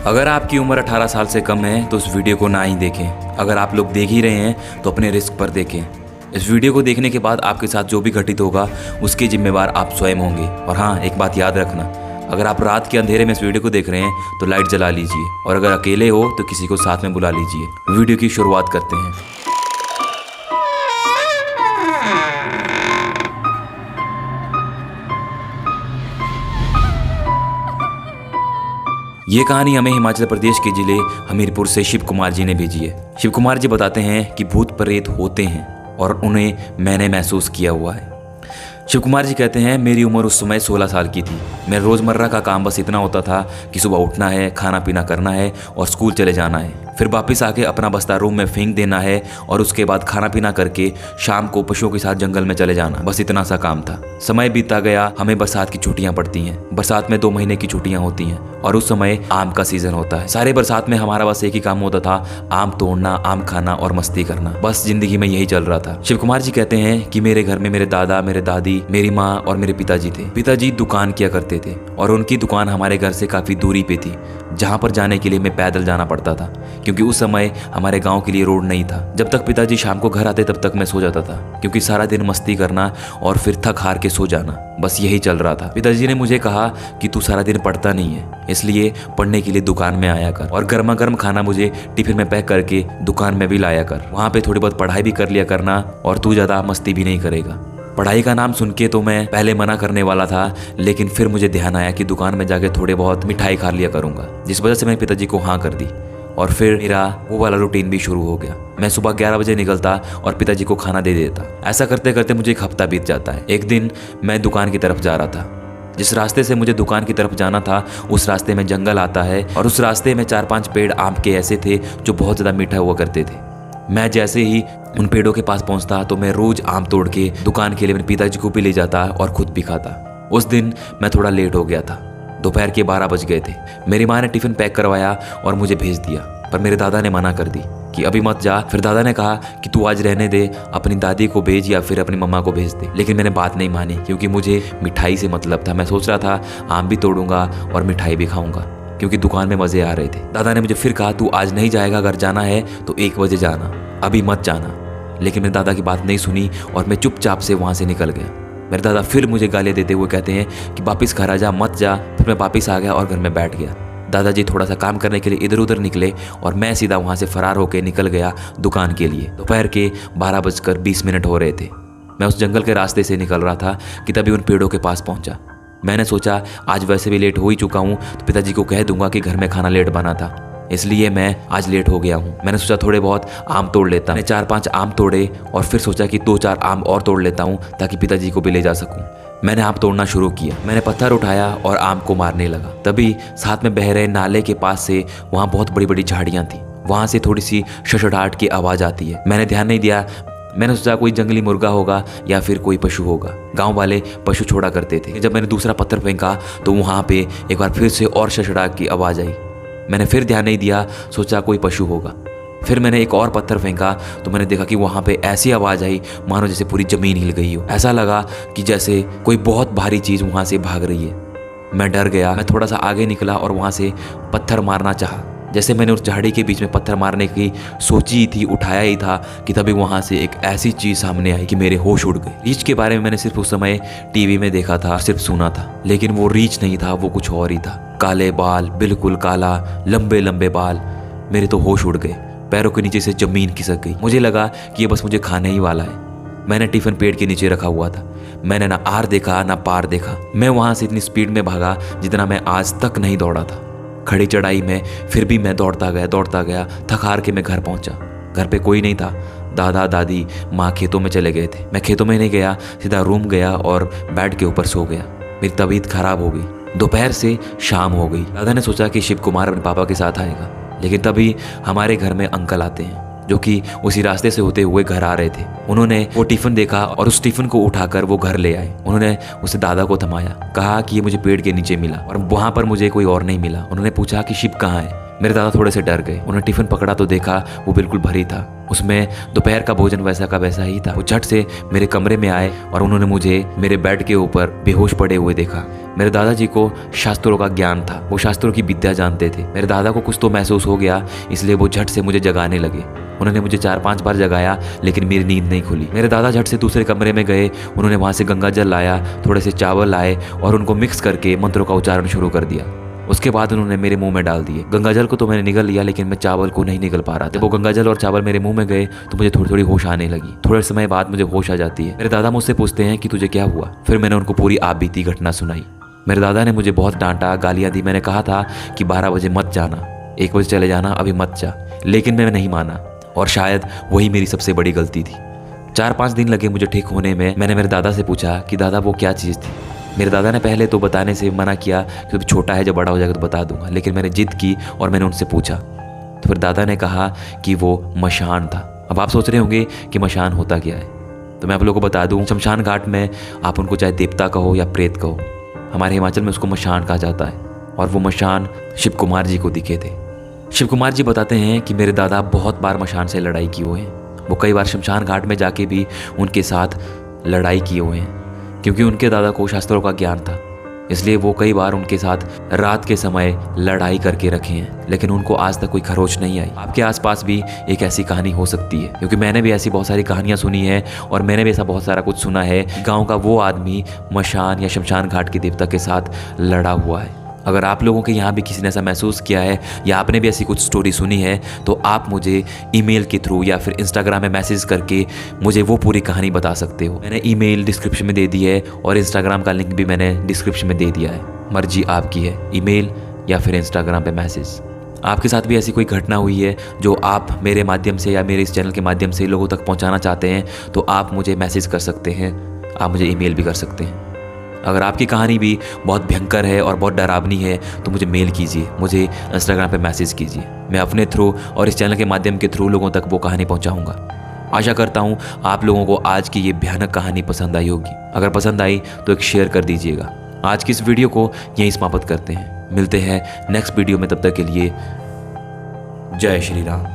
अगर आपकी उम्र 18 साल से कम है तो इस वीडियो को ना ही देखें। अगर आप लोग देख ही रहे हैं तो अपने रिस्क पर देखें। इस वीडियो को देखने के बाद आपके साथ जो भी घटित होगा उसके जिम्मेवार आप स्वयं होंगे। और हाँ, एक बात याद रखना, अगर आप रात के अंधेरे में इस वीडियो को देख रहे हैं तो लाइट जला लीजिए, और अगर अकेले हो तो किसी को साथ में बुला लीजिए। वीडियो की शुरुआत करते हैं। ये कहानी हमें हिमाचल प्रदेश के जिले हमीरपुर से शिव कुमार जी ने भेजी है। शिव कुमार जी बताते हैं कि भूत प्रेत होते हैं और उन्हें मैंने महसूस किया हुआ है। शिव कुमार जी कहते हैं, मेरी उम्र उस समय 16 साल की थी। मेरा रोज़मर्रा का काम बस इतना होता था कि सुबह उठना है, खाना पीना करना है और स्कूल चले जाना है। फिर वापस आके अपना बस्ता रूम में फेंक देना है और उसके बाद खाना पीना करके शाम को पशुओं के साथ जंगल में चले जाना। बस इतना सा काम था। समय बीतता गया। हमें बरसात की छुट्टियां पड़ती हैं। बरसात में 2 महीने की छुट्टियां होती हैं और उस समय आम का सीजन होता है। सारे बरसात में हमारा बस एक ही काम होता था, आम तोड़ना, आम खाना और मस्ती करना। बस जिंदगी में यही चल रहा था। शिव कुमार जी कहते हैं कि मेरे घर में मेरे दादा, मेरे दादी, मेरी माँ और मेरे पिताजी थे। पिताजी दुकान किया करते थे और उनकी दुकान हमारे घर से काफी दूरी पे थी, जहाँ पर जाने के लिए मैं पैदल जाना पड़ता था, क्योंकि उस समय हमारे गांव के लिए रोड नहीं था। जब तक पिताजी शाम को घर आते तब तक मैं सो जाता था, क्योंकि सारा दिन मस्ती करना और फिर थक हार के सो जाना, बस यही चल रहा था। पिताजी ने मुझे कहा कि तू सारा दिन पढ़ता नहीं है, इसलिए पढ़ने के लिए दुकान में आया कर और गर्मा गर्म खाना मुझे टिफिन में पैक करके दुकान में भी लाया कर। वहाँ पे थोड़ी बहुत पढ़ाई भी कर लिया करना और तू ज़्यादा मस्ती भी नहीं करेगा। पढ़ाई का नाम सुन के तो मैं पहले मना करने वाला था, लेकिन फिर मुझे ध्यान आया कि दुकान में जाके थोड़े बहुत मिठाई खा लिया करूँगा, जिस वजह से मैंने पिताजी को हाँ कर दी। और फिर मेरा वो वाला रूटीन भी शुरू हो गया। मैं सुबह 11 बजे निकलता और पिताजी को खाना दे देता। ऐसा करते करते मुझे एक हफ्ता बीत जाता है। एक दिन मैं दुकान की तरफ जा रहा था। जिस रास्ते से मुझे दुकान की तरफ जाना था उस रास्ते में जंगल आता है और उस रास्ते में 4-5 पेड़ आम के ऐसे थे जो बहुत ज़्यादा मीठा हुआ करते थे। मैं जैसे ही उन पेड़ों के पास पहुंचता तो मैं रोज आम तोड़ के दुकान के लिए मेरे पिताजी को भी ले जाता और खुद भी खाता। उस दिन मैं थोड़ा लेट हो गया था। दोपहर के 12 बज गए थे। मेरी माँ ने टिफिन पैक करवाया और मुझे भेज दिया, पर मेरे दादा ने मना कर दी कि अभी मत जा। फिर दादा ने कहा कि तू आज रहने दे, अपनी दादी को भेज या फिर अपनी मम्मा को भेज दे। लेकिन मैंने बात नहीं मानी, क्योंकि मुझे मिठाई से मतलब था। मैं सोच रहा था आम भी तोड़ूंगा और मिठाई भी खाऊंगा, क्योंकि दुकान में मजे आ रहे थे। दादा ने मुझे फिर कहा, तू आज नहीं जाएगा, अगर जाना है तो 1 बजे जाना, अभी मत जाना। लेकिन मेरे दादा की बात नहीं सुनी और मैं चुपचाप से वहाँ से निकल गया। मेरे दादा फिर मुझे गालियाँ देते हुए कहते हैं कि वापस घर आ जा, मत जा। फिर मैं वापस आ गया और घर में बैठ गया। दादाजी थोड़ा सा काम करने के लिए इधर उधर निकले और मैं सीधा वहाँ से फरार होकर निकल गया दुकान के लिए। दोपहर के 12:20 हो रहे थे। मैं उस जंगल के रास्ते से निकल रहा था कि तभी उन पेड़ों के पास पहुँचा। मैंने सोचा आज वैसे भी लेट हो ही चुका हूँ तो पिताजी को कह दूंगा कि घर में खाना लेट बना था, इसलिए मैं आज लेट हो गया हूँ। मैंने सोचा थोड़े बहुत आम तोड़ लेता। मैंने 4-5 आम तोड़े और फिर सोचा कि 2-4 आम और तोड़ लेता हूँ ताकि पिताजी को भी ले जा सकूँ। मैंने आम तोड़ना शुरू किया। मैंने पत्थर उठाया और आम को मारने लगा। तभी साथ में बह रहे नाले के पास से वहाँ बहुत बड़ी बड़ी झाड़ियाँ थी। वहाँ से थोड़ी सी शशड़ाहट की आवाज़ आती है। मैंने ध्यान नहीं दिया। मैंने सोचा कोई जंगली मुर्गा होगा या फिर कोई पशु होगा। गांव वाले पशु छोड़ा करते थे। जब मैंने दूसरा पत्थर फेंका तो वहाँ पे एक बार फिर से और शशड़ाहट की आवाज़ आई। मैंने फिर ध्यान नहीं दिया, सोचा कोई पशु होगा। फिर मैंने एक और पत्थर फेंका तो मैंने देखा कि वहाँ पे ऐसी आवाज़ आई मानो जैसे पूरी ज़मीन हिल गई हो। ऐसा लगा कि जैसे कोई बहुत भारी चीज़ वहाँ से भाग रही है। मैं डर गया। मैं थोड़ा सा आगे निकला और वहाँ से पत्थर मारना चाहा। जैसे मैंने उस झाड़ी के बीच में पत्थर मारने की सोची ही थी, उठाया ही था, कि तभी वहाँ से एक ऐसी चीज़ सामने आई कि मेरे होश उड़ गए। रीछ के बारे में मैंने सिर्फ उस समय टीवी में देखा था, सिर्फ सुना था, लेकिन वो रीछ नहीं था, वो कुछ और ही था। काले बाल, बिल्कुल काला, लंबे लंबे बाल। मेरे तो होश उड़ गए। पैरों के नीचे से जमीन खिसक गई। मुझे लगा कि ये बस मुझे खाने ही वाला है। मैंने टिफिन पेड़ के नीचे रखा हुआ था। मैंने ना आर देखा ना पार देखा। मैं वहाँ से इतनी स्पीड में भागा जितना मैं आज तक नहीं दौड़ा था। खड़ी चढ़ाई में फिर भी मैं दौड़ता गया। थक हार के मैं घर पहुंचा। घर पे कोई नहीं था। दादा दादी माँ खेतों में चले गए थे। मैं खेतों में नहीं गया, सीधा रूम गया और बेड के ऊपर सो गया। मेरी तबीयत खराब हो गई। दोपहर से शाम हो गई। दादा ने सोचा कि शिव कुमार अपने पापा के साथ आएगा, लेकिन तभी हमारे घर में अंकल आते हैं जो कि उसी रास्ते से होते हुए घर आ रहे थे। उन्होंने वो टिफिन देखा और उस टिफिन को उठाकर वो घर ले आए। उन्होंने उसे दादा को थमाया, कहा कि ये मुझे पेड़ के नीचे मिला और वहाँ पर मुझे कोई और नहीं मिला। उन्होंने पूछा कि शिव कहाँ है। मेरे दादा थोड़े से डर गए। उन्होंने टिफिन पकड़ा तो देखा वो बिल्कुल भरी था, उसमें दोपहर का भोजन वैसा का वैसा ही था। वो झट से मेरे कमरे में आए और उन्होंने मुझे मेरे बेड के ऊपर बेहोश पड़े हुए देखा। मेरे दादाजी को शास्त्रों का ज्ञान था, वो शास्त्रों की विद्या जानते थे। मेरे दादा को कुछ तो महसूस हो गया, इसलिए वो झट से मुझे जगाने लगे। उन्होंने मुझे 4-5 बार जगाया, लेकिन मेरी नींद नहीं खुली। मेरे दादा झट से दूसरे कमरे में गए, उन्होंने वहाँ से गंगा जल लाया, थोड़े से चावल लाए और उनको मिक्स करके मंत्रों का उच्चारण शुरू कर दिया। उसके बाद उन्होंने मेरे मुंह में डाल दिए। गंगाजल को तो मैंने निगल लिया, लेकिन मैं चावल को नहीं निगल पा रहा था। जब वो गंगाजल और चावल मेरे मुंह में गए तो मुझे थोड़ी थोड़ी होश आने लगी। थोड़े समय बाद मुझे होश आ जाती है। मेरे दादा मुझसे पूछते हैं कि तुझे क्या हुआ। फिर मैंने उनको पूरी आप बीती घटना सुनाई। मेरे दादा ने मुझे बहुत डांटा, गालियाँ दी। मैंने कहा था कि 12 बजे मत जाना, 1 बजे चले जाना, अभी मत जा, लेकिन मैं नहीं माना और शायद वही मेरी सबसे बड़ी गलती थी। 4-5 दिन लगे मुझे ठीक होने में। मैंने मेरे दादा से पूछा कि दादा वो क्या चीज़ थी। मेरे दादा ने पहले तो बताने से मना किया कि तो छोटा है, जब बड़ा हो जाएगा तो बता दूंगा, लेकिन मैंने जिद की और मैंने उनसे पूछा तो फिर दादा ने कहा कि वो मशान था। अब आप सोच रहे होंगे कि मशान होता क्या है, तो मैं आप लोगों को बता दूं, शमशान घाट में आप उनको चाहे देवता कहो या प्रेत कहो, हमारे हिमाचल में उसको मशान कहा जाता है। और वो मशान शिव कुमार जी को दिखे थे। शिव कुमार जी बताते हैं कि मेरे दादा बहुत बार मशान से लड़ाई किए हुए हैं। वो कई बार शमशान घाट में जाके भी उनके साथ लड़ाई किए हुए हैं, क्योंकि उनके दादा को शास्त्रों का ज्ञान था, इसलिए वो कई बार उनके साथ रात के समय लड़ाई करके रखे हैं, लेकिन उनको आज तक कोई खरोच नहीं आई। आपके आसपास भी एक ऐसी कहानी हो सकती है, क्योंकि मैंने भी ऐसी बहुत सारी कहानियां सुनी है और मैंने भी ऐसा बहुत सारा कुछ सुना है। गाँव का वो आदमी मशान या शमशान घाट के देवता के साथ लड़ा हुआ है। अगर आप लोगों के यहाँ भी किसी ने ऐसा महसूस किया है या आपने भी ऐसी कुछ स्टोरी सुनी है, तो आप मुझे ईमेल के थ्रू या फिर इंस्टाग्राम में मैसेज करके मुझे वो पूरी कहानी बता सकते हो। मैंने ईमेल डिस्क्रिप्शन में दे दी है और इंस्टाग्राम का लिंक भी मैंने डिस्क्रिप्शन में दे दिया है। मर्जी आपकी है, ईमेल या फिर इंस्टाग्राम पे मैसेज। आपके साथ भी ऐसी कोई घटना हुई है जो आप मेरे माध्यम से या मेरे इस चैनल के माध्यम से लोगों तक पहुँचाना चाहते हैं, तो आप मुझे मैसेज कर सकते हैं, आप मुझे ईमेल भी कर सकते हैं। अगर आपकी कहानी भी बहुत भयंकर है और बहुत डरावनी है तो मुझे मेल कीजिए, मुझे इंस्टाग्राम पे मैसेज कीजिए। मैं अपने थ्रू और इस चैनल के माध्यम के थ्रू लोगों तक वो कहानी पहुंचाऊंगा। आशा करता हूं आप लोगों को आज की ये भयानक कहानी पसंद आई होगी। अगर पसंद आई तो एक शेयर कर दीजिएगा। आज की इस वीडियो को यहीं समाप्त करते हैं। मिलते हैं नेक्स्ट वीडियो में, तब तक के लिए जय श्री राम।